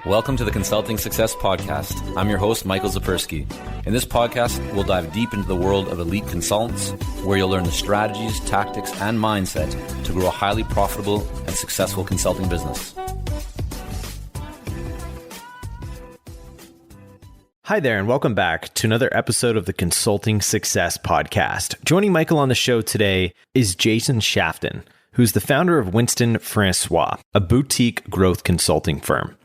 Welcome to the Consulting Success Podcast. I'm your host, Michael Zapersky. In this podcast, we'll dive deep into the world of elite consultants, where you'll learn the strategies, tactics, and mindset to grow a highly profitable and successful consulting business. Hi there, and welcome back to another episode of the Consulting Success Podcast. Joining Michael on the show today is Jason Shafton, who's the founder of Winston Francois, a boutique growth consulting firm.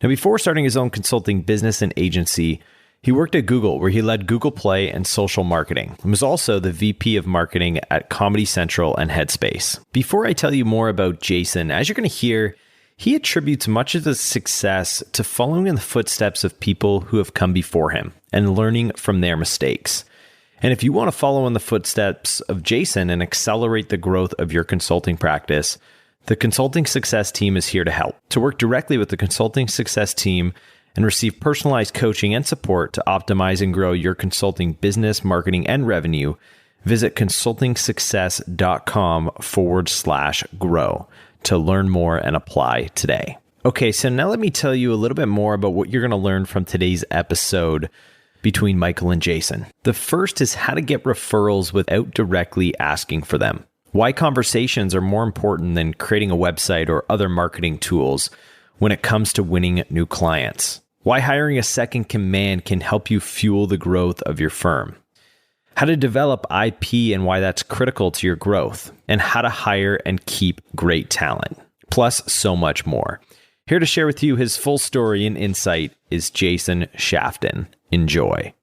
Now, before starting his own consulting business and agency, he worked at Google, where he led Google Play and social marketing, and was also the VP of marketing at Comedy Central and Headspace. Before I tell you more about Jason, as you're going to hear, he attributes much of his success to following in the footsteps of people who have come before him and learning from their mistakes. And if you want to follow in the footsteps of Jason and accelerate the growth of your consulting practice, the Consulting Success team is here to help. To work directly with the Consulting Success team and receive personalized coaching and support to optimize and grow your consulting business, marketing, and revenue, visit consultingsuccess.com/grow to learn more and apply today. Okay, so now let me tell you a little bit more about what you're going to learn from today's episode between Michael and Jason. The first is how to get referrals without directly asking for them. Why conversations are more important than creating a website or other marketing tools when it comes to winning new clients. Why hiring a second command can help you fuel the growth of your firm. How to develop IP and why that's critical to your growth. And how to hire and keep great talent. Plus so much more. Here to share with you his full story and insight is Jason Shafton. Enjoy.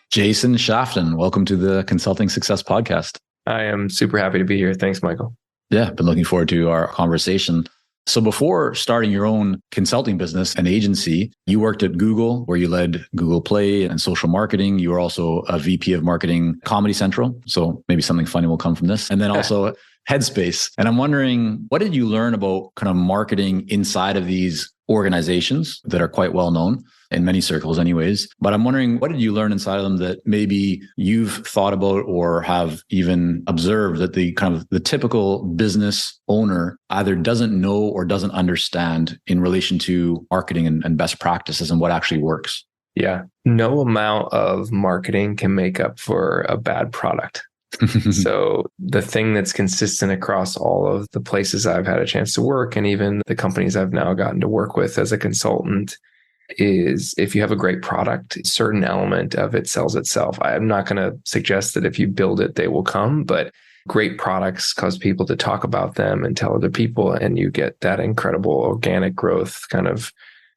Jason Shafton, welcome to the Consulting Success Podcast. I am super happy to be here. Thanks, Michael. Yeah, been looking forward to our conversation. So before starting your own consulting business and agency, you worked at Google, where you led Google Play and social marketing. You were also a VP of marketing, Comedy Central. So maybe something funny will come from this. And then also Headspace. And I'm wondering, what did you learn about kind of marketing inside of these organizations that are quite well known in many circles anyways? But I'm wondering, what did you learn inside of them that maybe you've thought about or have even observed that the kind of the typical business owner either doesn't know or doesn't understand in relation to marketing and best practices and what actually works? Yeah. No amount of marketing can make up for a bad product. So the thing that's consistent across all of the places I've had a chance to work and even the companies I've now gotten to work with as a consultant is if you have a great product, a certain element of it sells itself. I'm not going to suggest that if you build it, they will come, but great products cause people to talk about them and tell other people, and you get that incredible organic growth kind of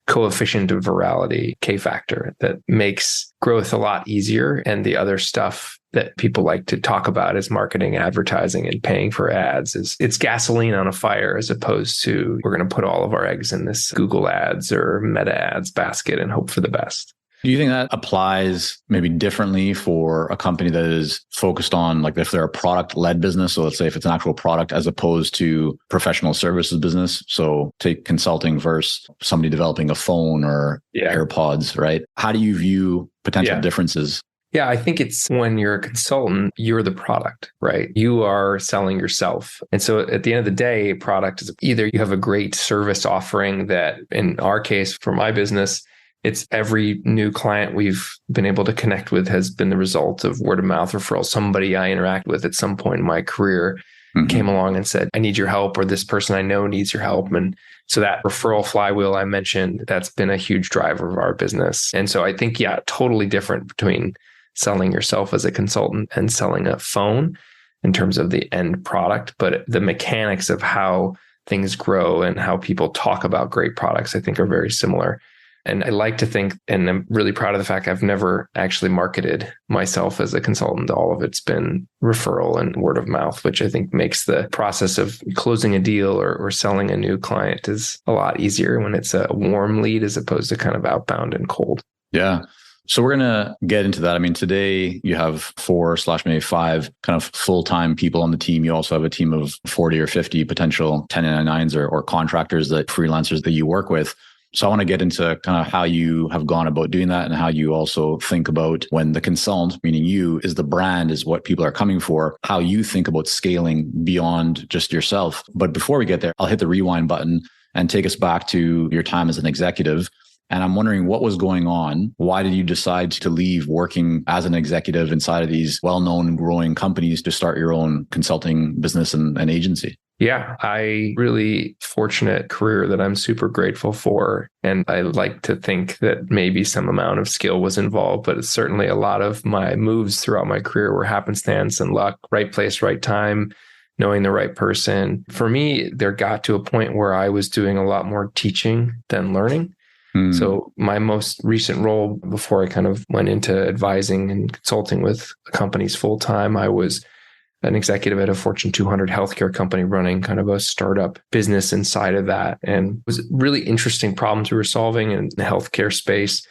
coefficient of virality, K factor, that makes growth a lot easier. And the other stuff that people like to talk about is marketing, advertising, and paying for ads. It's gasoline on a fire, as opposed to we're going to put all of our eggs in this Google ads or Meta ads basket and hope for the best. Do you think that applies maybe differently for a company that is focused on, like if they're a product-led business, so let's say if it's an actual product as opposed to professional services business, so take consulting versus somebody developing a phone or AirPods, right? How do you view potential differences? Yeah, I think it's when you're a consultant, you're the product, right? You are selling yourself. And so at the end of the day, a product is either you have a great service offering that, in our case, for my business, it's every new client we've been able to connect with has been the result of word of mouth referral. Somebody I interact with at some point in my career came along and said, I need your help, or this person I know needs your help. And so that referral flywheel I mentioned, that's been a huge driver of our business. And so I think, totally different between selling yourself as a consultant and selling a phone in terms of the end product. But the mechanics of how things grow and how people talk about great products, I think, are very similar. And I like to think, and I'm really proud of the fact I've never actually marketed myself as a consultant. All of it's been referral and word of mouth, which I think makes the process of closing a deal or selling a new client is a lot easier when it's a warm lead as opposed to kind of outbound and cold. Yeah. So we're going to get into that. I mean, today you have 4/maybe 5 kind of full-time people on the team. You also have a team of 40 or 50 potential 1099s or contractors, that freelancers that you work with. So I want to get into kind of how you have gone about doing that and how you also think about when the consultant, meaning you, is the brand, is what people are coming for, how you think about scaling beyond just yourself. But before we get there, I'll hit the rewind button and take us back to your time as an executive. And I'm wondering what was going on. Why did you decide to leave working as an executive inside of these well-known growing companies to start your own consulting business and agency? Yeah, I really fortunate career that I'm super grateful for. And I like to think that maybe some amount of skill was involved, but it's certainly a lot of my moves throughout my career were happenstance and luck, right place, right time, knowing the right person. For me, there got to a point where I was doing a lot more teaching than learning. So my most recent role before I kind of went into advising and consulting with companies full time, I was an executive at a Fortune 200 healthcare company running kind of a startup business inside of that. And it was really interesting problems we were solving in the healthcare space,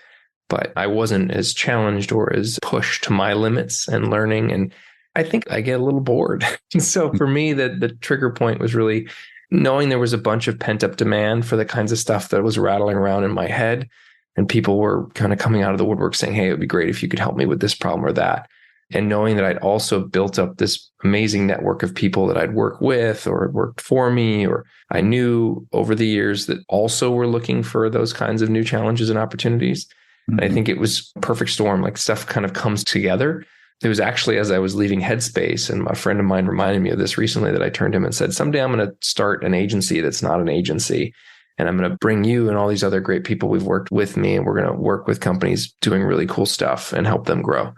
but I wasn't as challenged or as pushed to my limits and learning. And I think I get a little bored. And so for me, the trigger point was really knowing there was a bunch of pent up demand for the kinds of stuff that was rattling around in my head. And people were kind of coming out of the woodwork saying, hey, it would be great if you could help me with this problem or that. And knowing that I'd also built up this amazing network of people that I'd worked with or had worked for me, or I knew over the years that also were looking for those kinds of new challenges and opportunities. And I think it was a perfect storm, like stuff kind of comes together. It was actually as I was leaving Headspace, and a friend of mine reminded me of this recently, that I turned to him and said, someday I'm going to start an agency that's not an agency. And I'm going to bring you and all these other great people we've worked with me, and we're going to work with companies doing really cool stuff and help them grow.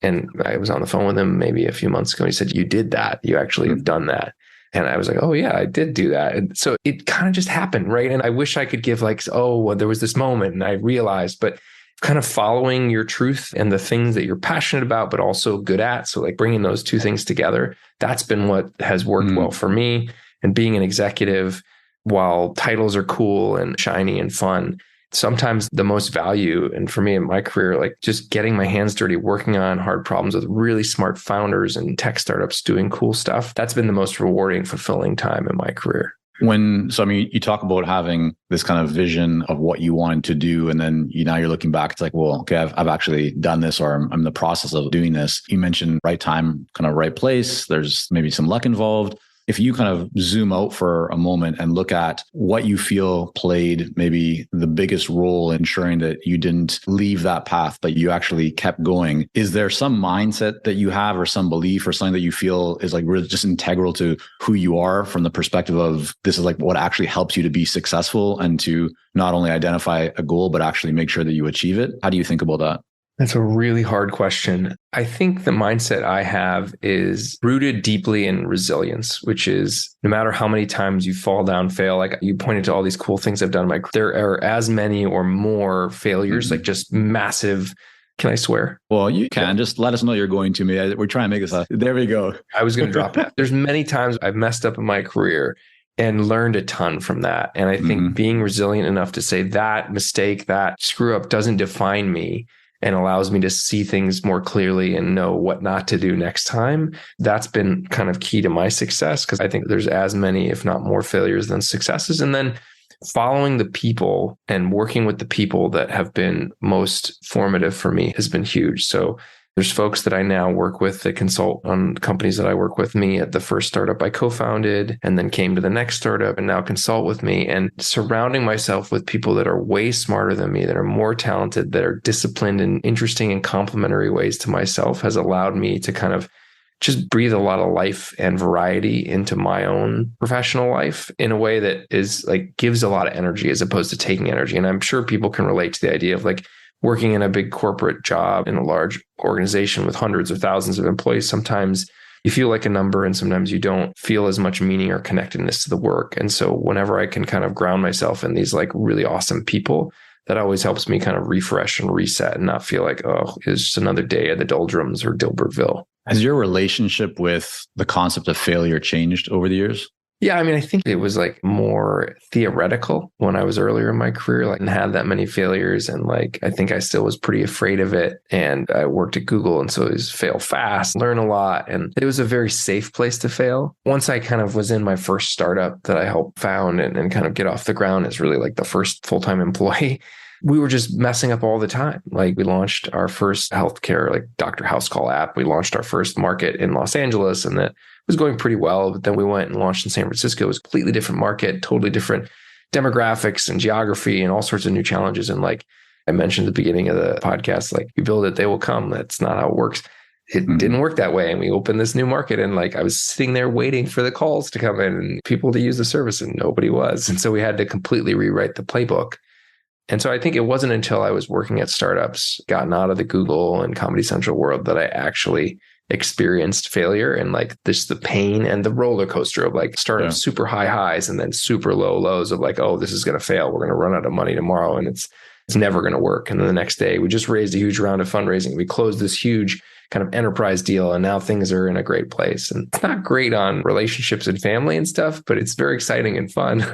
And I was on the phone with him maybe a few months ago. And he said, you did that. You actually have done that. And I was like, oh yeah, I did do that. And so it kind of just happened, right? And I wish I could give like, oh, well, there was this moment and I realized, but kind of following your truth and the things that you're passionate about, but also good at. So like bringing those two things together, that's been what has worked well for me. And being an executive, while titles are cool and shiny and fun, sometimes the most value, and for me in my career, like just getting my hands dirty, working on hard problems with really smart founders and tech startups doing cool stuff, that's been the most rewarding, fulfilling time in my career. You talk about having this kind of vision of what you wanted to do, and then now you're looking back, it's like, well, okay, I've actually done this, or I'm in the process of doing this. You mentioned right time, kind of right place. There's maybe some luck involved. If you kind of zoom out for a moment and look at what you feel played maybe the biggest role in ensuring that you didn't leave that path, but you actually kept going, is there some mindset that you have or some belief or something that you feel is like really just integral to who you are from the perspective of this is like what actually helps you to be successful and to not only identify a goal, but actually make sure that you achieve it? How do you think about that? That's a really hard question. I think the mindset I have is rooted deeply in resilience, which is no matter how many times you fall down, fail, like you pointed to all these cool things I've done in my career, there are as many or more failures, like just massive. Can I swear? Well, you can. Just let us know you're going to me. We're trying to make this there we go. I was going to drop that. There's many times I've messed up in my career and learned a ton from that. And I think being resilient enough to say that mistake, that screw up doesn't define me and allows me to see things more clearly and know what not to do next time. That's been kind of key to my success, because I think there's as many, if not more failures than successes. And then following the people and working with the people that have been most formative for me has been huge. So there's folks that I now work with that consult on companies that I work with me at the first startup I co-founded, and then came to the next startup and now consult with me. And surrounding myself with people that are way smarter than me, that are more talented, that are disciplined in interesting and complementary ways to myself has allowed me to kind of just breathe a lot of life and variety into my own professional life in a way that is like gives a lot of energy as opposed to taking energy. And I'm sure people can relate to the idea of like working in a big corporate job in a large organization with hundreds of thousands of employees. Sometimes you feel like a number and sometimes you don't feel as much meaning or connectedness to the work. And so whenever I can kind of ground myself in these like really awesome people, that always helps me kind of refresh and reset and not feel like, oh, it's just another day at the doldrums or Dilbertville. Has your relationship with the concept of failure changed over the years? Yeah, I mean, I think it was like more theoretical when I was earlier in my career, like, and had that many failures. And like, I think I still was pretty afraid of it. And I worked at Google. And so it was fail fast, learn a lot. And it was a very safe place to fail. Once I kind of was in my first startup that I helped found and kind of get off the ground as really like the first full-time employee, we were just messing up all the time. Like we launched our first healthcare, like Dr. House Call app. We launched our first market in Los Angeles, and that was going pretty well. But then we went and launched in San Francisco. It was a completely different market, totally different demographics and geography and all sorts of new challenges. And like I mentioned at the beginning of the podcast, like you build it, they will come. That's not how it works. It didn't work that way. And we opened this new market, and like I was sitting there waiting for the calls to come in and people to use the service, and nobody was. And so we had to completely rewrite the playbook. And so I think it wasn't until I was working at startups, gotten out of the Google and Comedy Central world, that I actually experienced failure and like this, the pain and the roller coaster of like startups, super high highs and then super low lows of like, oh, this is going to fail. We're going to run out of money tomorrow and it's never going to work. And then the next day we just raised a huge round of fundraising. We closed this huge kind of enterprise deal and now things are in a great place. And it's not great on relationships and family and stuff, but it's very exciting and fun.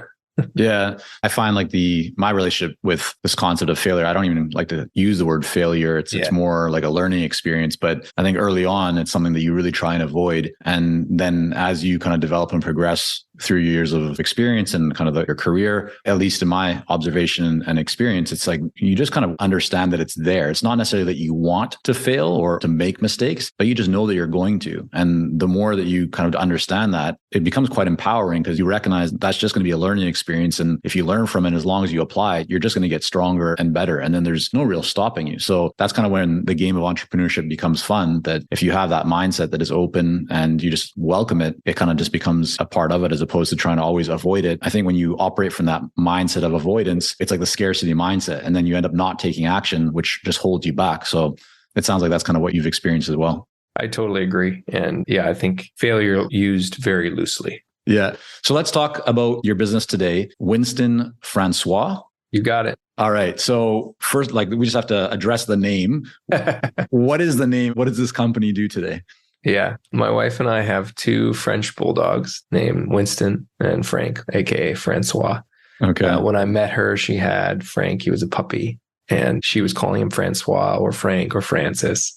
Yeah. I find like my relationship with this concept of failure, I don't even like to use the word failure. It's more like a learning experience. But I think early on, it's something that you really try and avoid. And then as you kind of develop and progress through years of experience and kind of your career, at least in my observation and experience, it's like you just kind of understand that it's there. It's not necessarily that you want to fail or to make mistakes, but you just know that you're going to. And the more that you kind of understand that, it becomes quite empowering because you recognize that's just going to be a learning experience. And if you learn from it, as long as you apply it, you're just going to get stronger and better. And then there's no real stopping you. So that's kind of when the game of entrepreneurship becomes fun, that if you have that mindset that is open and you just welcome it, it kind of just becomes a part of it as opposed to trying to always avoid it. I think when you operate from that mindset of avoidance, it's like the scarcity mindset. And then you end up not taking action, which just holds you back. So it sounds like that's kind of what you've experienced as well. I totally agree. And yeah, I think failure used very loosely. Yeah. So let's talk about your business today. Winston Francois. You got it. All right. So first, like we just have to address the name. What is the name? What does this company do today? Yeah. My wife and I have two French bulldogs named Winston and Frank, aka Francois. Okay. When I met her, she had Frank. He was a puppy and she was calling him Francois or Frank or Francis.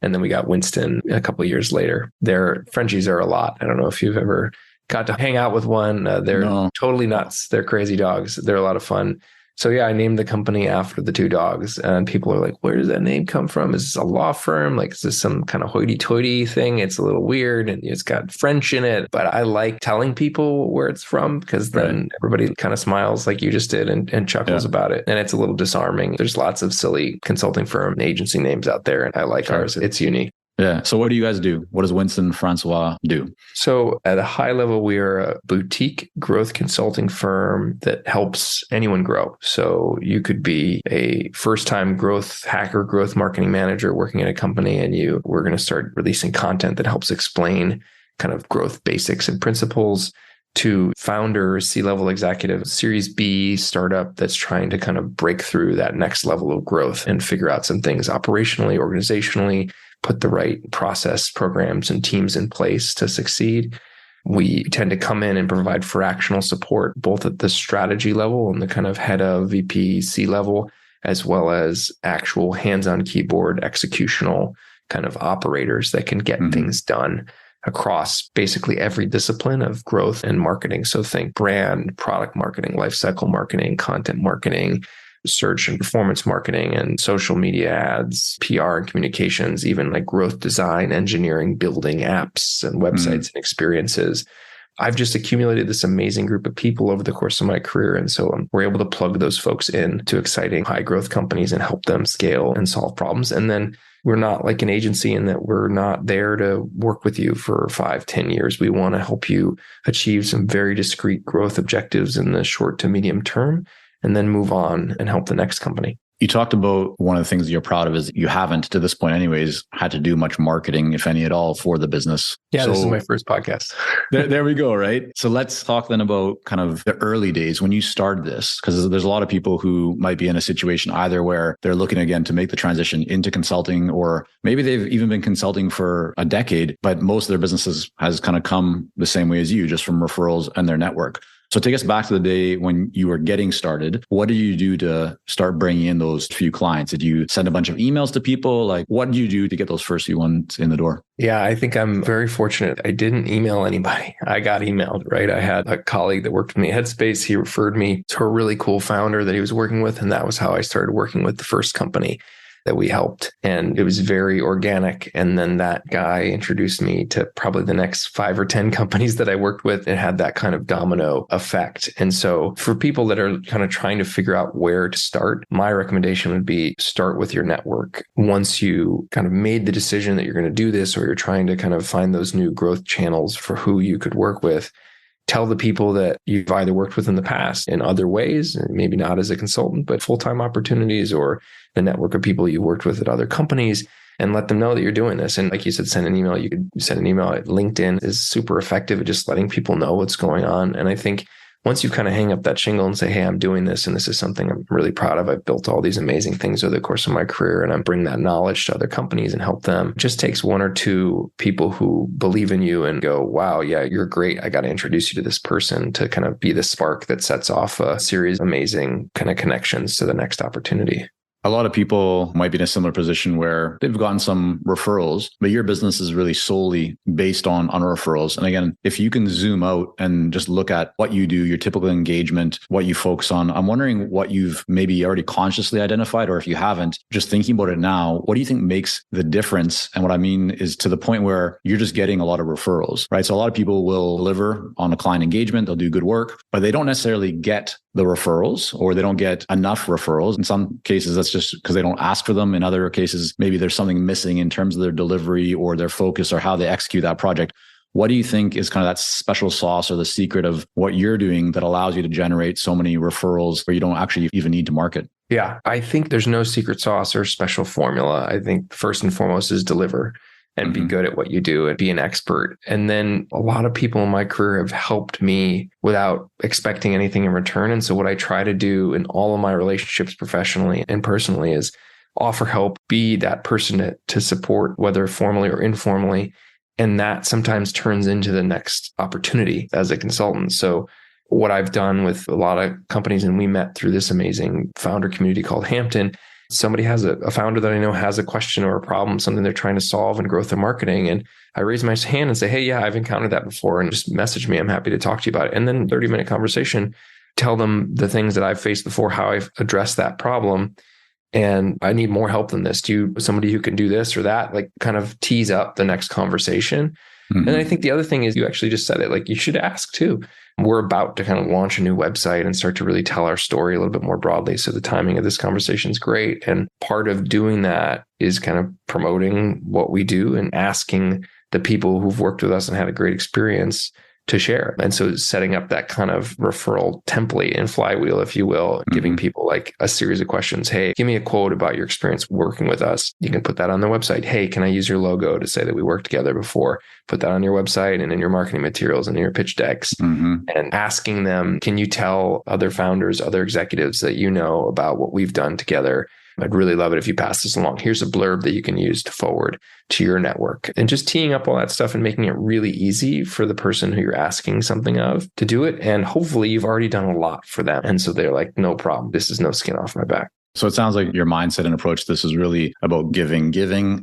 And then we got Winston a couple of years later. Their Frenchies are a lot. I don't know if you've ever got to hang out with one. They're totally nuts. They're crazy dogs. They're a lot of fun. So yeah, I named the company after the two dogs, and people are like, where does that name come from? Is this a law firm? Like, is this some kind of hoity-toity thing? It's a little weird and it's got French in it, but I like telling people where it's from because then everybody kind of smiles like you just did and chuckles about it. And it's a little disarming. There's lots of silly consulting firm and agency names out there, and I like ours. It's unique. Yeah. So what do you guys do? What does Winston Francois do? So at a high level, we are a boutique growth consulting firm that helps anyone grow. So you could be a first-time growth hacker, growth marketing manager working at a company, and we're going to start releasing content that helps explain kind of growth basics and principles, to founder, C-level executive, Series B startup that's trying to kind of break through that next level of growth and figure out some things operationally, organizationally, put the right process, programs, and teams in place to succeed. We tend to come in and provide fractional support, both at the strategy level and the kind of head of VP C level, as well as actual hands-on keyboard executional kind of operators that can get things done across basically every discipline of growth and marketing. So think brand, product marketing, lifecycle marketing, content marketing, search and performance marketing, and social media ads, PR and communications, even like growth design, engineering, building apps and websites and experiences. I've just accumulated this amazing group of people over the course of my career. And so we're able to plug those folks in to exciting high growth companies and help them scale and solve problems. And then we're not like an agency in that we're not there to work with you for 5-10 years. We want to help you achieve some very discrete growth objectives in the short to medium term, and then move on and help the next company. You talked about one of the things that you're proud of is you haven't, to this point anyways, had to do much marketing, if any at all, for the business. Yeah, this is my first podcast. there we go, right? So let's talk then about kind of the early days when you started this, because there's a lot of people who might be in a situation either where they're looking again to make the transition into consulting, or maybe they've even been consulting for a decade, but most of their businesses has kind of come the same way as you, just from referrals and their network. So take us back to the day when you were getting started. What did you do to start bringing in those few clients? Did you send a bunch of emails to people? Like, what did you do to get those first few ones in the door? Yeah, I think I'm very fortunate. I didn't email anybody. I got emailed, right? I had a colleague that worked with me at Headspace. He referred me to a really cool founder that he was working with. And that was how I started working with the first company that we helped. And it was very organic. And then that guy introduced me to probably the next 5 or 10 companies that I worked with, and had that kind of domino effect. And so for people that are kind of trying to figure out where to start, my recommendation would be start with your network. Once you kind of made the decision that you're going to do this, or you're trying to kind of find those new growth channels for who you could work with, tell the people that you've either worked with in the past in other ways, maybe not as a consultant, but full-time opportunities, or the network of people you worked with at other companies, and let them know that you're doing this. And like you said, send an email. You could send an email at LinkedIn is super effective at just letting people know what's going on. And I think once you kind of hang up that shingle and say, hey, I'm doing this, and this is something I'm really proud of. I've built all these amazing things over the course of my career, and I'm bringing that knowledge to other companies and help them. It just takes 1 or 2 people who believe in you and go, wow, yeah, you're great. I got to introduce you to this person, to kind of be the spark that sets off a series of amazing kind of connections to the next opportunity. A lot of people might be in a similar position where they've gotten some referrals, but your business is really solely based on referrals. And again, if you can zoom out and just look at what you do, your typical engagement, what you focus on, I'm wondering what you've maybe already consciously identified, or if you haven't, just thinking about it now, what do you think makes the difference? And what I mean is to the point where you're just getting a lot of referrals, right? So a lot of people will deliver on a client engagement, they'll do good work, but they don't necessarily get the referrals, or they don't get enough referrals. In some cases, that's just because they don't ask for them. In other cases, maybe there's something missing in terms of their delivery or their focus or how they execute that project. What do you think is kind of that special sauce or the secret of what you're doing that allows you to generate so many referrals where you don't actually even need to market? Yeah, I think there's no secret sauce or special formula. I think first and foremost is deliver and be good at what you do and be an expert. And then a lot of people in my career have helped me without expecting anything in return. And so what I try to do in all of my relationships, professionally and personally, is offer help, be that person to support, whether formally or informally. And that sometimes turns into the next opportunity as a consultant. So what I've done with a lot of companies, and we met through this amazing founder community called Hampton. Somebody has a founder that I know has a question or a problem, something they're trying to solve in growth and marketing. And I raise my hand and say, hey, yeah, I've encountered that before, and just message me. I'm happy to talk to you about it. And then 30-minute conversation, tell them the things that I've faced before, how I've addressed that problem. And I need more help than this. Do you somebody who can do this or that, like kind of tease up the next conversation? And I think the other thing is, you actually just said it, like you should ask too. We're about to kind of launch a new website and start to really tell our story a little bit more broadly. So the timing of this conversation is great. And part of doing that is kind of promoting what we do and asking the people who've worked with us and had a great experience to share. And so setting up that kind of referral template and flywheel, if you will, giving people like a series of questions. Hey, give me a quote about your experience working with us. You can put that on the website. Hey, can I use your logo to say that we worked together before? Put that on your website and in your marketing materials and in your pitch decks. And asking them, can you tell other founders, other executives that you know about what we've done together? I'd really love it if you pass this along. Here's a blurb that you can use to forward to your network. And just teeing up all that stuff and making it really easy for the person who you're asking something of to do it. And hopefully you've already done a lot for them. And so they're like, no problem. This is no skin off my back. So it sounds like your mindset and approach to this is really about giving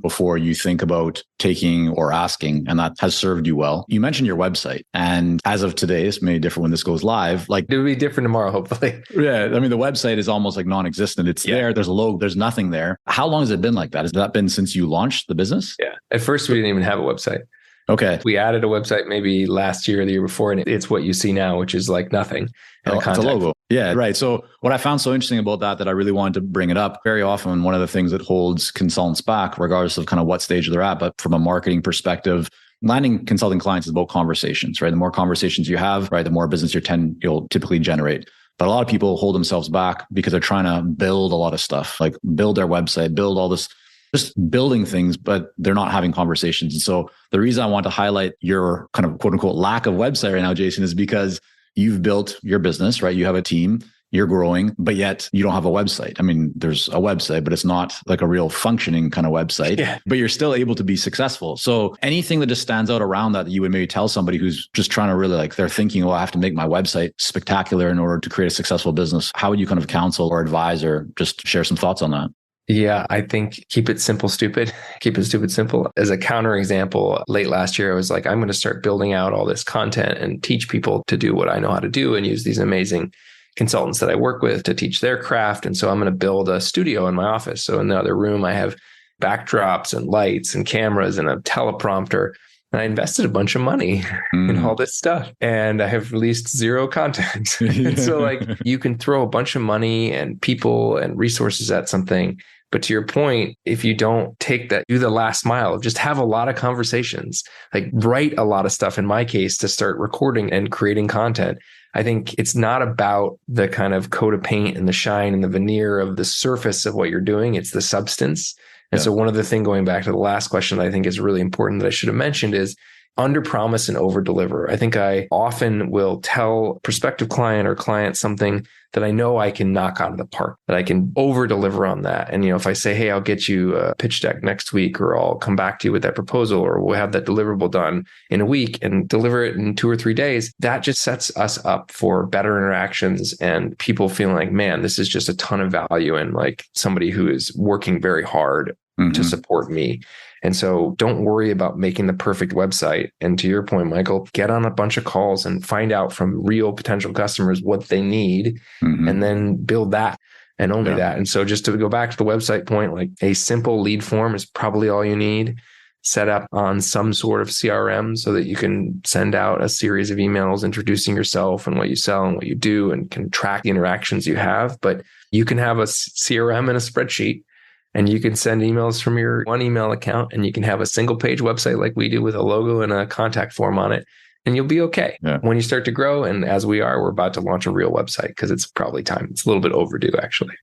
before you think about taking or asking. And that has served you well. You mentioned your website. And as of today, this may differ when this goes live. Like it'll be different tomorrow, hopefully. Yeah. I mean, the website is almost like non-existent. It's there. There's a logo. There's nothing there. How long has it been like that? Has that been since you launched the business? Yeah. At first, we didn't even have a website. Okay. We added a website maybe last year or the year before, and it's what you see now, which is like nothing. It's a logo. Yeah, right. So what I found so interesting about that I really wanted to bring it up, very often one of the things that holds consultants back, regardless of kind of what stage they're at, but from a marketing perspective, landing consulting clients is about conversations, right? The more conversations you have, right, the more business you'll typically generate. But a lot of people hold themselves back because they're trying to build a lot of stuff, like build their website, build all this, just building things, but they're not having conversations. And so the reason I want to highlight your kind of quote unquote lack of website right now, Jason, is because you've built your business, right? You have a team, you're growing, but yet you don't have a website. I mean, there's a website, but it's not like a real functioning kind of website, but you're still able to be successful. So anything that just stands out around that you would maybe tell somebody who's just trying to really like, they're thinking, oh, I have to make my website spectacular in order to create a successful business. How would you kind of counsel or advise or just share some thoughts on that? Yeah, I think keep it simple, stupid. Keep it stupid, simple. As a counterexample, late last year, I was like, I'm going to start building out all this content and teach people to do what I know how to do and use these amazing consultants that I work with to teach their craft. And so I'm going to build a studio in my office. So in the other room, I have backdrops and lights and cameras and a teleprompter. And I invested a bunch of money in all this stuff. And I have released zero content. And so like you can throw a bunch of money and people and resources at something. But to your point, if you don't take that, do the last mile, just have a lot of conversations, like write a lot of stuff, in my case, to start recording and creating content. I think it's not about the kind of coat of paint and the shine and the veneer of the surface of what you're doing. It's the substance. And so one other thing, going back to the last question that I think is really important that I should have mentioned is under promise and over deliver. I think I often will tell prospective client or client something that I know I can knock out of the park, that I can over deliver on that. And, if I say, hey, I'll get you a pitch deck next week, or I'll come back to you with that proposal, or we'll have that deliverable done in a week and deliver it in 2 or 3 days, that just sets us up for better interactions and people feeling like, man, this is just a ton of value and like somebody who is working very hard to support me. And so don't worry about making the perfect website. And to your point, Michael, get on a bunch of calls and find out from real potential customers what they need and then build that and only that. And so just to go back to the website point, like a simple lead form is probably all you need. Set up on some sort of CRM so that you can send out a series of emails introducing yourself and what you sell and what you do and can track the interactions you have. But you can have a CRM and a spreadsheet. And you can send emails from your one email account, and you can have a single page website like we do with a logo and a contact form on it, and you'll be okay. When you start to grow, and as we are, we're about to launch a real website because it's probably time. It's a little bit overdue, actually.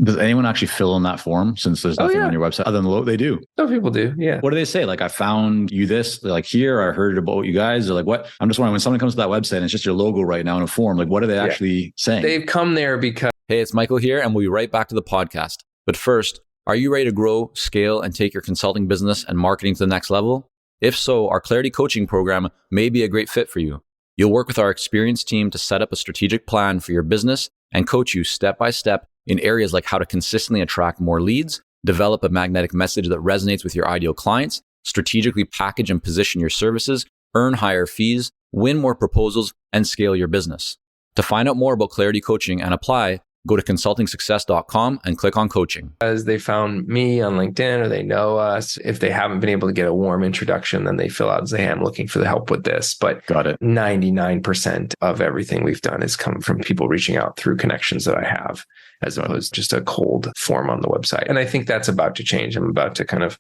Does anyone actually fill in that form since there's nothing on your website other than the logo? They do. Some people do. Yeah. What do they say? Like, I found you this, they're like, here, I heard about you guys. They're like, what? I'm just wondering, when someone comes to that website and it's just your logo right now in a form, like, what are they actually saying? They've come there because... Hey, it's Michael here, and we'll be right back to the podcast. But first, are you ready to grow, scale, and take your consulting business and marketing to the next level? If so, our Clarity Coaching program may be a great fit for you. You'll work with our experienced team to set up a strategic plan for your business and coach you step by step in areas like how to consistently attract more leads, develop a magnetic message that resonates with your ideal clients, strategically package and position your services, earn higher fees, win more proposals, and scale your business. To find out more about Clarity Coaching and apply, go to consultingsuccess.com and click on coaching. As they found me on LinkedIn or they know us, if they haven't been able to get a warm introduction, then they fill out and say, hey, I'm looking for the help with this. But 99% of everything we've done is come from people reaching out through connections that I have, as opposed to just a cold form on the website. And I think that's about to change. I'm about to kind of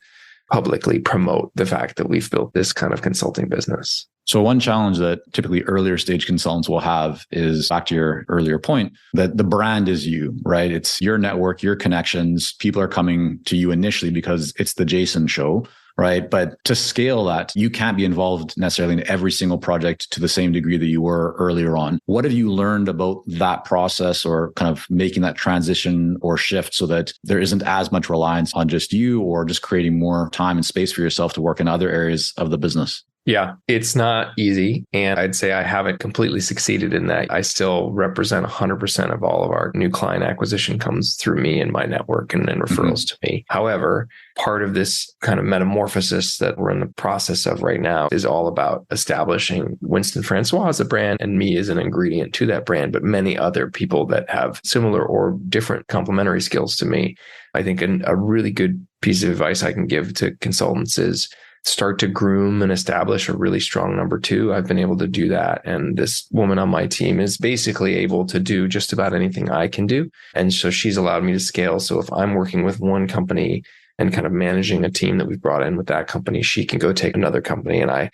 publicly promote the fact that we've built this kind of consulting business. So one challenge that typically earlier stage consultants will have is, back to your earlier point, that the brand is you, right? It's your network, your connections. People are coming to you initially because it's the Jason show, right? But to scale that, you can't be involved necessarily in every single project to the same degree that you were earlier on. What have you learned about that process, or kind of making that transition or shift so that there isn't as much reliance on just you, or just creating more time and space for yourself to work in other areas of the business? Yeah, it's not easy. And I'd say I haven't completely succeeded in that. I still represent 100% of all of our new client acquisition comes through me and my network and then referrals to me. However, part of this kind of metamorphosis that we're in the process of right now is all about establishing Winston Francois as a brand and me as an ingredient to that brand, but many other people that have similar or different complementary skills to me. I think a really good piece of advice I can give to consultants is start to groom and establish a really strong number two. I've been able to do that. And this woman on my team is basically able to do just about anything I can do. And so she's allowed me to scale. So if I'm working with one company and kind of managing a team that we've brought in with that company. She can go take another company. And I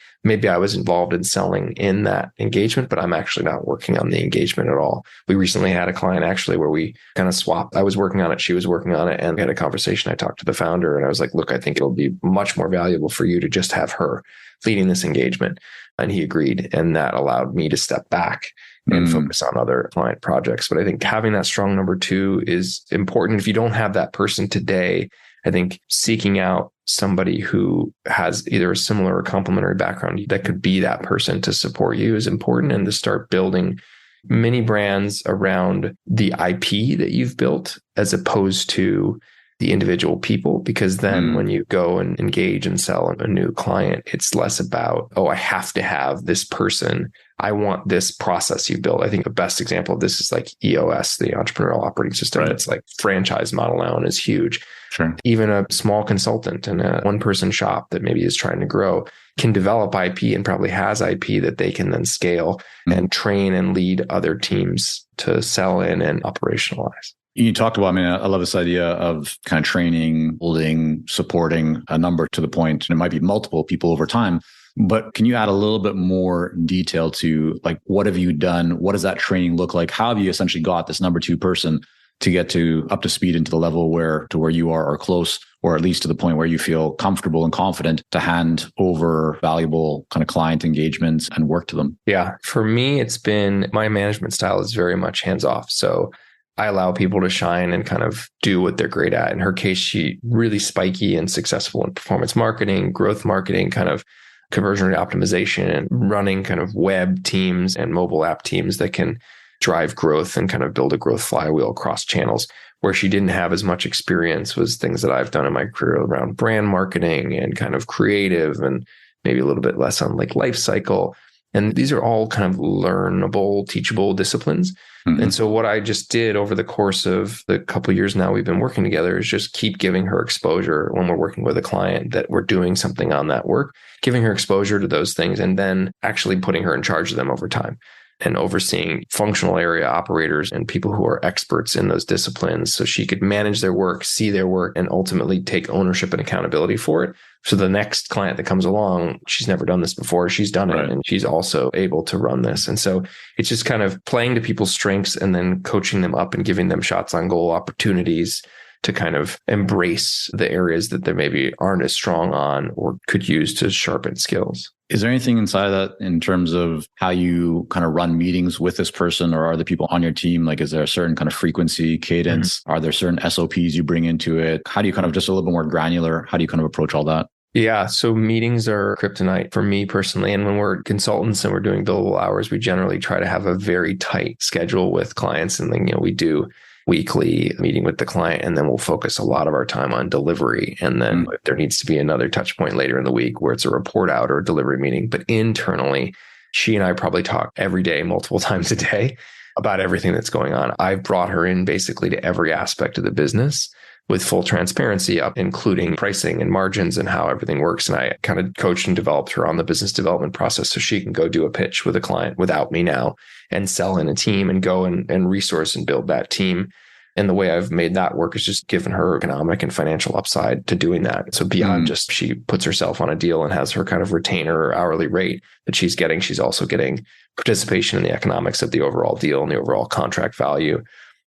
was involved in selling in that engagement, but I'm actually not working on the engagement at all. We recently had a client actually where we kind of swapped. I was working on it. She was working on it. And we had a conversation. I talked to the founder and I was like, look, I think it'll be much more valuable for you to just have her leading this engagement. And he agreed. And that allowed me to step back and focus on other client projects. But I think having that strong number two is important. If you don't have that person today, I think seeking out somebody who has either a similar or complementary background that could be that person to support you is important, and to start building mini brands around the IP that you've built as opposed to the individual people. Because then when you go and engage and sell a new client, it's less about, oh, I have to have this person. I want this process you built. I think the best example of this is like EOS, the entrepreneurial operating system. Right. It's like franchise model now and is huge. Sure. Even a small consultant and a one-person shop that maybe is trying to grow can develop IP and probably has IP that they can then scale and train and lead other teams to sell in and operationalize. You talked about, I love this idea of kind of training, holding, supporting a number to the point, and it might be multiple people over time. But can you add a little bit more detail to like, what have you done? What does that training look like? How have you essentially got this number two person to get to up to speed into the level where you are or close, or at least to the point where you feel comfortable and confident to hand over valuable kind of client engagements and work to them? Yeah. For me, it's been, my management style is very much hands off. So I allow people to shine and kind of do what they're great at. In her case, she really spiky and successful in performance marketing, growth marketing, kind of conversion rate optimization, and running kind of web teams and mobile app teams that can drive growth and kind of build a growth flywheel across channels. Where she didn't have as much experience was things that I've done in my career around brand marketing and kind of creative, and maybe a little bit less on like life cycle. And these are all kind of learnable, teachable disciplines. And so what I just did over the course of the couple of years now we've been working together is just keep giving her exposure when we're working with a client that we're doing something on that work, giving her exposure to those things, and then actually putting her in charge of them over time, and overseeing functional area operators and people who are experts in those disciplines so she could manage their work, see their work, and ultimately take ownership and accountability for it. So the next client that comes along, she's never done this before, she's done it, and she's also able to run this. And so it's just kind of playing to people's strengths and then coaching them up and giving them shots on goal opportunities to kind of embrace the areas that they maybe aren't as strong on or could use to sharpen skills. Is there anything inside of that in terms of how you kind of run meetings with this person, or are the people on your team? Like, is there a certain kind of frequency, cadence? Are there certain SOPs you bring into it? How do you kind of, just a little bit more granular, how do you kind of approach all that? Yeah. So meetings are kryptonite for me personally. And when we're consultants and we're doing billable hours, we generally try to have a very tight schedule with clients. And then, we do weekly meeting with the client, and then we'll focus a lot of our time on delivery. And then if there needs to be another touch point later in the week where it's a report out or a delivery meeting, but internally, she and I probably talk every day, multiple times a day about everything that's going on. I've brought her in basically to every aspect of the business with full transparency up, including pricing and margins and how everything works. And I kind of coached and developed her on the business development process so she can go do a pitch with a client without me now and sell in a team and go and resource and build that team. And the way I've made that work is just given her economic and financial upside to doing that. So beyond just she puts herself on a deal and has her kind of retainer or hourly rate that she's getting, she's also getting participation in the economics of the overall deal and the overall contract value.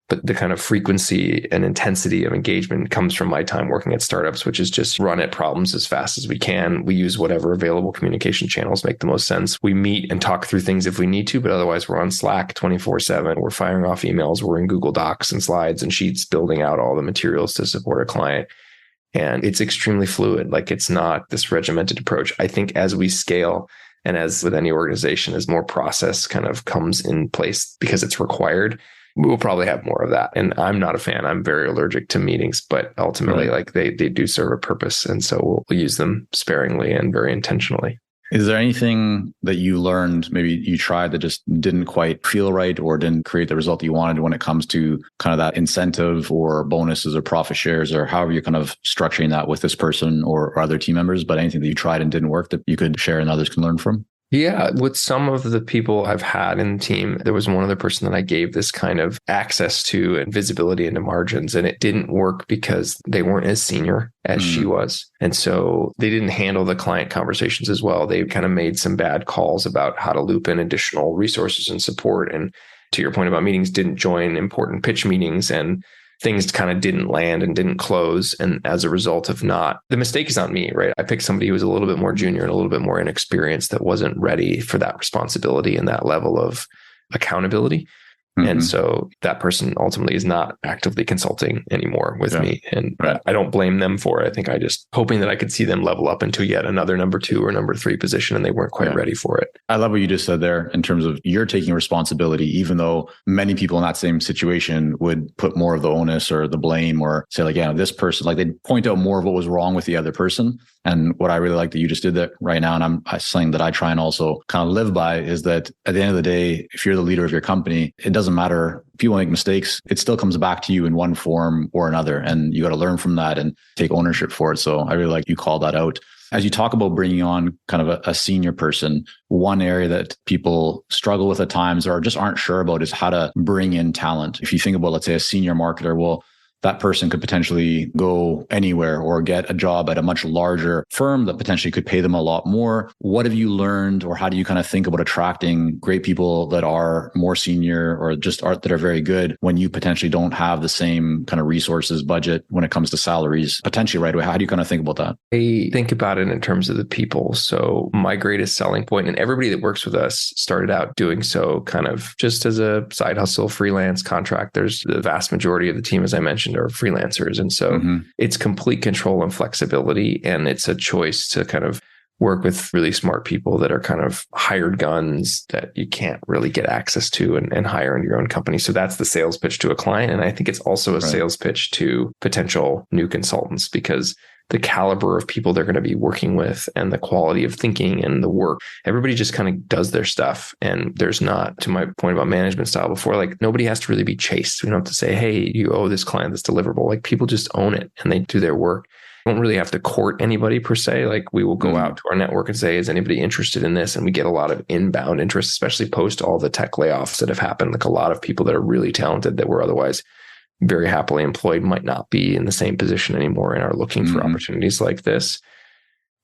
But the kind of frequency and intensity of engagement comes from my time working at startups, which is just run at problems as fast as we can. We use whatever available communication channels make the most sense. We meet and talk through things if we need to, but otherwise we're on Slack 24/7. We're firing off emails. We're in Google Docs and slides and sheets, building out all the materials to support a client. And it's extremely fluid. Like, it's not this regimented approach. I think as we scale, and as with any organization, as more process kind of comes in place because it's required, we'll probably have more of that. And I'm not a fan. I'm very allergic to meetings, but ultimately, like they do serve a purpose. And so we'll use them sparingly and very intentionally. Is there anything that you learned, maybe you tried that just didn't quite feel right or didn't create the result that you wanted when it comes to kind of that incentive or bonuses or profit shares, or however you're kind of structuring that with this person or other team members, but anything that you tried and didn't work that you could share and others can learn from? Yeah, with some of the people I've had in the team, there was one other person that I gave this kind of access to and visibility into margins, and it didn't work because they weren't as senior as she was. And so they didn't handle the client conversations as well. They kind of made some bad calls about how to loop in additional resources and support. And to your point about meetings, didn't join important pitch meetings, and things kind of didn't land and didn't close. And as a result of not, the mistake is on me, right? I picked somebody who was a little bit more junior and a little bit more inexperienced that wasn't ready for that responsibility and that level of accountability. And so that person ultimately is not actively consulting anymore with me. And I don't blame them for it. I think I just hoping that I could see them level up into yet another number 2 or number 3 position, and they weren't quite ready for it. I love what you just said there in terms of you're taking responsibility, even though many people in that same situation would put more of the onus or the blame or say like, yeah, this person, like they'd point out more of what was wrong with the other person. And what I really like that you just did that right now, and something that I try and also kind of live by, is that at the end of the day, if you're the leader of your company, it doesn't matter if you make mistakes, it still comes back to you in one form or another. And you got to learn from that and take ownership for it. So I really like you call that out. As you talk about bringing on kind of a senior person, one area that people struggle with at times or just aren't sure about is how to bring in talent. If you think about, let's say, a senior marketer, well, that person could potentially go anywhere or get a job at a much larger firm that potentially could pay them a lot more. What have you learned, or how do you kind of think about attracting great people that are more senior or just that are very good when you potentially don't have the same kind of resources budget when it comes to salaries potentially right away? How do you kind of think about that? I think about it in terms of the people. So my greatest selling point, and everybody that works with us started out doing so kind of just as a side hustle, freelance contract. There's the vast majority of the team, as I mentioned, are freelancers. And so it's complete control and flexibility. And it's a choice to kind of work with really smart people that are kind of hired guns that you can't really get access to and hire in your own company. So that's the sales pitch to a client. And I think it's also a sales pitch to potential new consultants, because the caliber of people they're going to be working with and the quality of thinking and the work, everybody just kind of does their stuff. And there's not, to my point about management style before, like nobody has to really be chased. We don't have to say, hey, you owe this client this deliverable. Like people just own it and they do their work. We don't really have to court anybody per se. Like we will go out to our network and say, is anybody interested in this? And we get a lot of inbound interest, especially post all the tech layoffs that have happened. Like a lot of people that are really talented that were otherwise very happily employed might not be in the same position anymore and are looking for opportunities like this.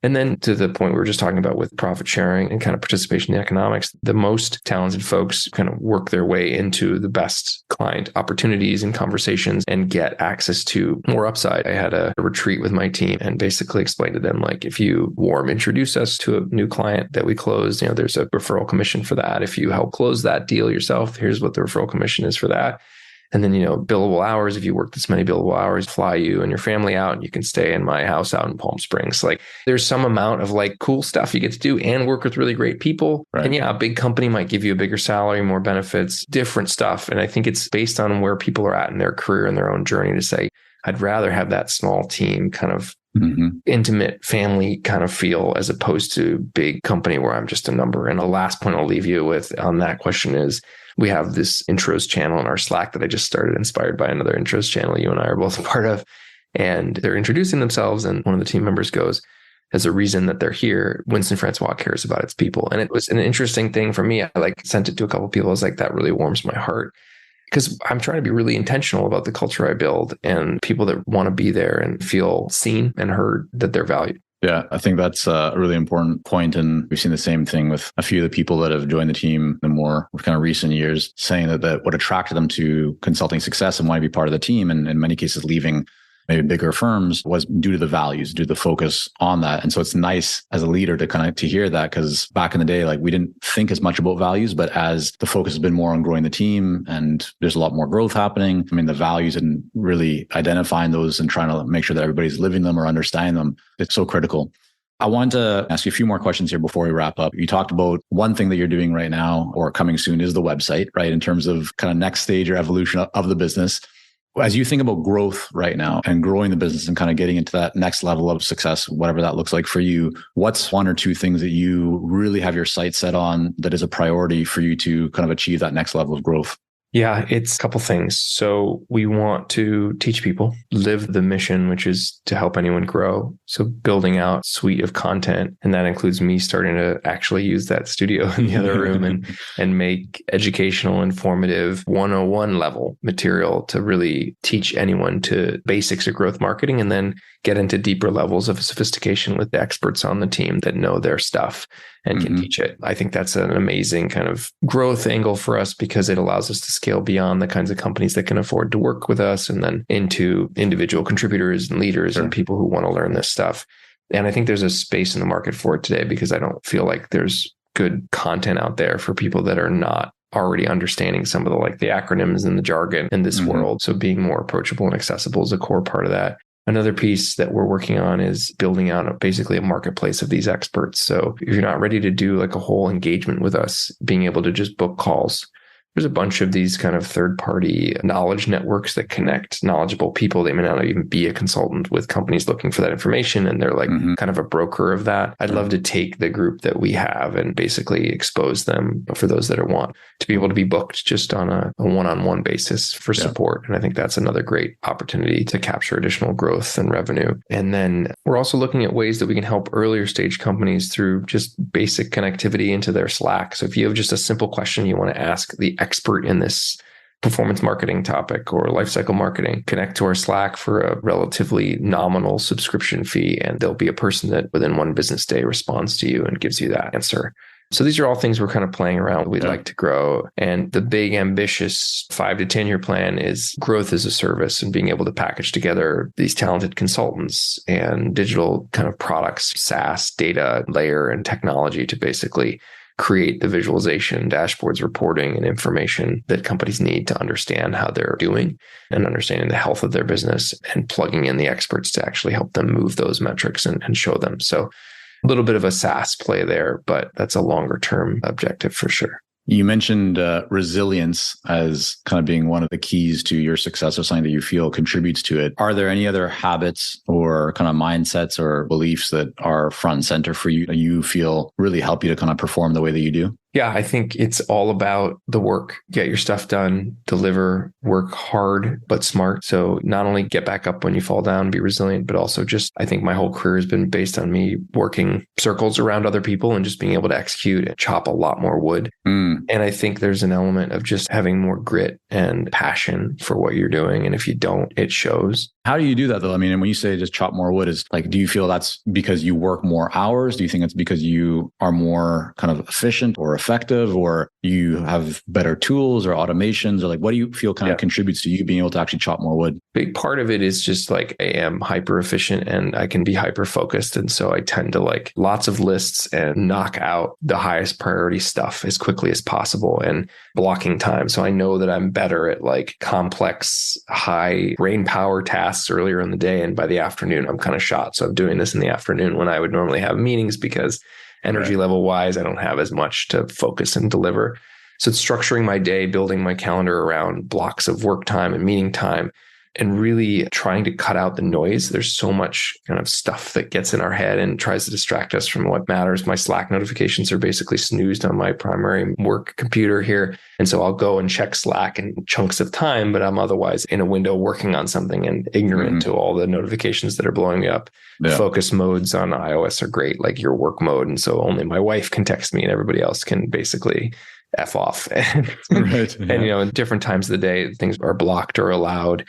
And then to the point we were just talking about with profit sharing and kind of participation in economics, the most talented folks kind of work their way into the best client opportunities and conversations and get access to more upside. I had a retreat with my team and basically explained to them, like, if you warm introduce us to a new client that we closed, there's a referral commission for that. If you help close that deal yourself, here's what the referral commission is for that. And then, billable hours, if you work this many billable hours, fly you and your family out and you can stay in my house out in Palm Springs. Like there's some amount of like cool stuff you get to do and work with really great people. Right. And yeah, a big company might give you a bigger salary, more benefits, different stuff. And I think it's based on where people are at in their career and their own journey to say, I'd rather have that small team kind of intimate family kind of feel as opposed to big company where I'm just a number. And the last point I'll leave you with on that question is, we have this intros channel in our Slack that I just started, inspired by another intros channel you and I are both a part of. And they're introducing themselves. And one of the team members goes, as a reason that they're here, Winston Francois cares about its people. And it was an interesting thing for me. I sent it to a couple of people. I was like, that really warms my heart, because I'm trying to be really intentional about the culture I build and people that want to be there and feel seen and heard, that they're valued. Yeah, I think that's a really important point. And we've seen the same thing with a few of the people that have joined the team in more kind of recent years, saying that what attracted them to Consulting Success and want to be part of the team, and in many cases leaving maybe bigger firms, was due to the values, due to the focus on that. And so it's nice as a leader to hear that, because back in the day, like we didn't think as much about values, but as the focus has been more on growing the team and there's a lot more growth happening, I mean, the values and really identifying those and trying to make sure that everybody's living them or understanding them, it's so critical. I wanted to ask you a few more questions here before we wrap up. You talked about one thing that you're doing right now or coming soon is the website, right? In terms of kind of next stage or evolution of the business. As you think about growth right now and growing the business and kind of getting into that next level of success, whatever that looks like for you, what's one or two things that you really have your sights set on that is a priority for you to kind of achieve that next level of growth? Yeah, it's a couple things. So we want to teach people, live the mission, which is to help anyone grow. So building out a suite of content. And that includes me starting to actually use that studio in the other room and make educational, informative 101 level material to really teach anyone to basics of growth marketing, and then get into deeper levels of sophistication with the experts on the team that know their stuff and can teach it. I think that's an amazing kind of growth angle for us, because it allows us to scale beyond the kinds of companies that can afford to work with us, and then into individual contributors and leaders and people who want to learn this stuff. And I think there's a space in the market for it today, because I don't feel like there's good content out there for people that are not already understanding some of the acronyms and the jargon in this world. So being more approachable and accessible is a core part of that. Another piece that we're working on is building out basically a marketplace of these experts. So if you're not ready to do like a whole engagement with us, being able to just book calls. There's a bunch of these kind of third-party knowledge networks that connect knowledgeable people. They may not even be a consultant with companies looking for that information, and they're like kind of a broker of that. I'd love to take the group that we have and basically expose them for those that want to be able to be booked just on a one-on-one basis for support. And I think that's another great opportunity to capture additional growth and revenue. And then we're also looking at ways that we can help earlier stage companies through just basic connectivity into their Slack. So if you have just a simple question you want to ask the expert in this performance marketing topic or lifecycle marketing, connect to our Slack for a relatively nominal subscription fee, and there'll be a person that within one business day responds to you and gives you that answer. So these are all things we're kind of playing around. We'd like to grow. And the big ambitious 5 to 10 year plan is growth as a service, and being able to package together these talented consultants and digital kind of products, SaaS, data layer, and technology to basically create the visualization, dashboards, reporting, and information that companies need to understand how they're doing and understanding the health of their business, and plugging in the experts to actually help them move those metrics and show them. So a little bit of a SaaS play there, but that's a longer term objective for sure. You mentioned resilience as kind of being one of the keys to your success, or something that you feel contributes to it. Are there any other habits or kind of mindsets or beliefs that are front and center for you that you feel really help you to kind of perform the way that you do? Yeah, I think it's all about the work. Get your stuff done, deliver, work hard, but smart. So not only get back up when you fall down, be resilient, but also just, I think my whole career has been based on me working circles around other people and just being able to execute and chop a lot more wood. And I think there's an element of just having more grit and passion for what you're doing. And if you don't, it shows. How do you do that though? I mean, and when you say just chop more wood, is like, do you feel that's because you work more hours? Do you think it's because you are more kind of efficient or effective, or you have better tools or automations, or like, what do you feel kind of contributes to you being able to actually chop more wood? Big part of it is just like, I am hyper efficient and I can be hyper focused. And so I tend to like lots of lists and knock out the highest priority stuff as quickly as possible, and blocking time. So I know that I'm better at like complex, high brain power tasks earlier in the day. And by the afternoon, I'm kind of shot. So I'm doing this in the afternoon when I would normally have meetings, because energy level wise, I don't have as much to focus and deliver. So it's structuring my day, building my calendar around blocks of work time and meeting time, and really trying to cut out the noise. There's so much kind of stuff that gets in our head and tries to distract us from what matters. My Slack notifications are basically snoozed on my primary work computer here. And so I'll go and check Slack in chunks of time, but I'm otherwise in a window working on something and ignorant to all the notifications that are blowing me up. Focus modes on iOS are great, like your work mode. And so only my wife can text me and everybody else can basically F off. And, and, you know, in different times of the day, things are blocked or allowed.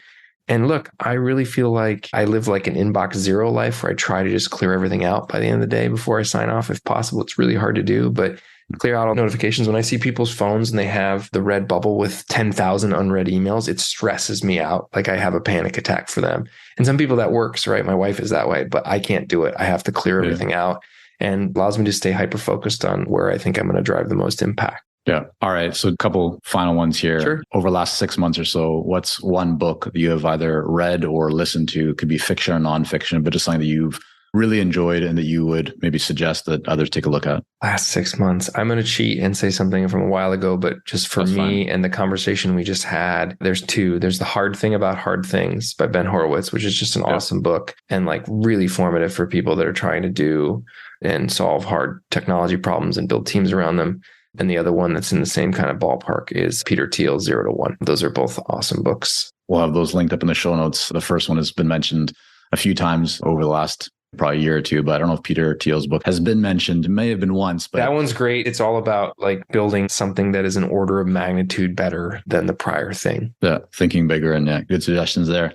And look, I really feel like I live like an inbox zero life, where I try to just clear everything out by the end of the day before I sign off. If possible, it's really hard to do, but clear out all notifications. When I see people's phones and they have the red bubble with 10,000 unread emails, it stresses me out. Like I have a panic attack for them. And some people that works, right? My wife is that way, but I can't do it. I have to clear everything out, and allows me to stay hyper-focused on where I think I'm going to drive the most impact. Yeah. All right. So a couple final ones here. Sure. Over the last 6 months or so, what's one book that you have either read or listened to? Could be fiction or nonfiction, but just something that you've really enjoyed and that you would maybe suggest that others take a look at? Last 6 months. I'm going to cheat and say something from a while ago, but just for me and the conversation we just had, there's two. There's The Hard Thing About Hard Things by Ben Horowitz, which is just an awesome book and like really formative for people that are trying to do and solve hard technology problems and build teams around them. And the other one that's in the same kind of ballpark is Peter Thiel's 0 to 1. Those are both awesome books. We'll have those linked up in the show notes. The first one has been mentioned a few times over the last probably year or two, but I don't know if Peter Thiel's book has been mentioned. It may have been once, but that one's great. It's all about like building something that is an order of magnitude better than the prior thing. Yeah, thinking bigger, and good suggestions there.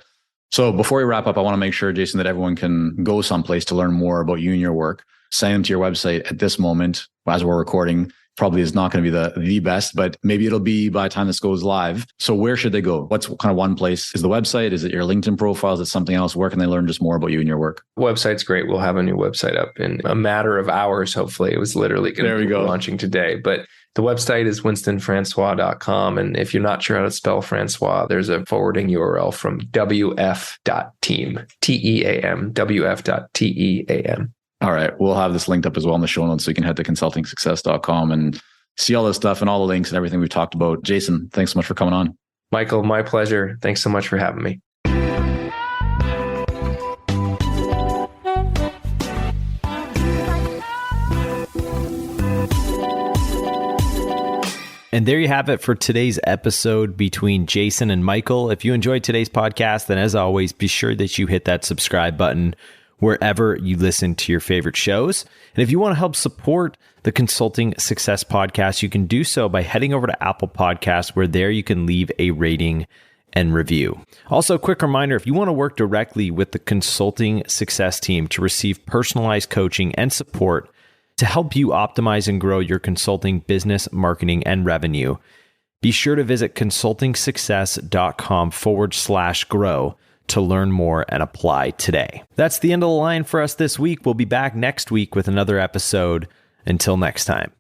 So before we wrap up, I want to make sure, Jason, that everyone can go someplace to learn more about you and your work. Sign them to your website at this moment as we're recording. Probably is not going to be the best, but maybe it'll be by the time this goes live. So where should they go? What's kind of one place? Is the website? Is it your LinkedIn profile? Is it something else? Where can they learn just more about you and your work? Website's great. We'll have a new website up in a matter of hours, hopefully. It was literally going to be launching today. But the website is winstonfrancois.com. And if you're not sure how to spell Francois, there's a forwarding URL from wf.team, T-E-A-M, wf.team. All right. We'll have this linked up as well in the show notes, so you can head to consultingsuccess.com and see all this stuff and all the links and everything we've talked about. Jason, thanks so much for coming on. Michael, my pleasure. Thanks so much for having me. And there you have it for today's episode between Jason and Michael. If you enjoyed today's podcast, then as always, be sure that you hit that subscribe button wherever you listen to your favorite shows. And if you want to help support the Consulting Success Podcast, you can do so by heading over to Apple Podcasts, where there you can leave a rating and review. Also, a quick reminder, if you want to work directly with the Consulting Success team to receive personalized coaching and support to help you optimize and grow your consulting business, marketing, and revenue, be sure to visit consultingsuccess.com/grow to learn more and apply today. That's the end of the line for us this week. We'll be back next week with another episode. Until next time.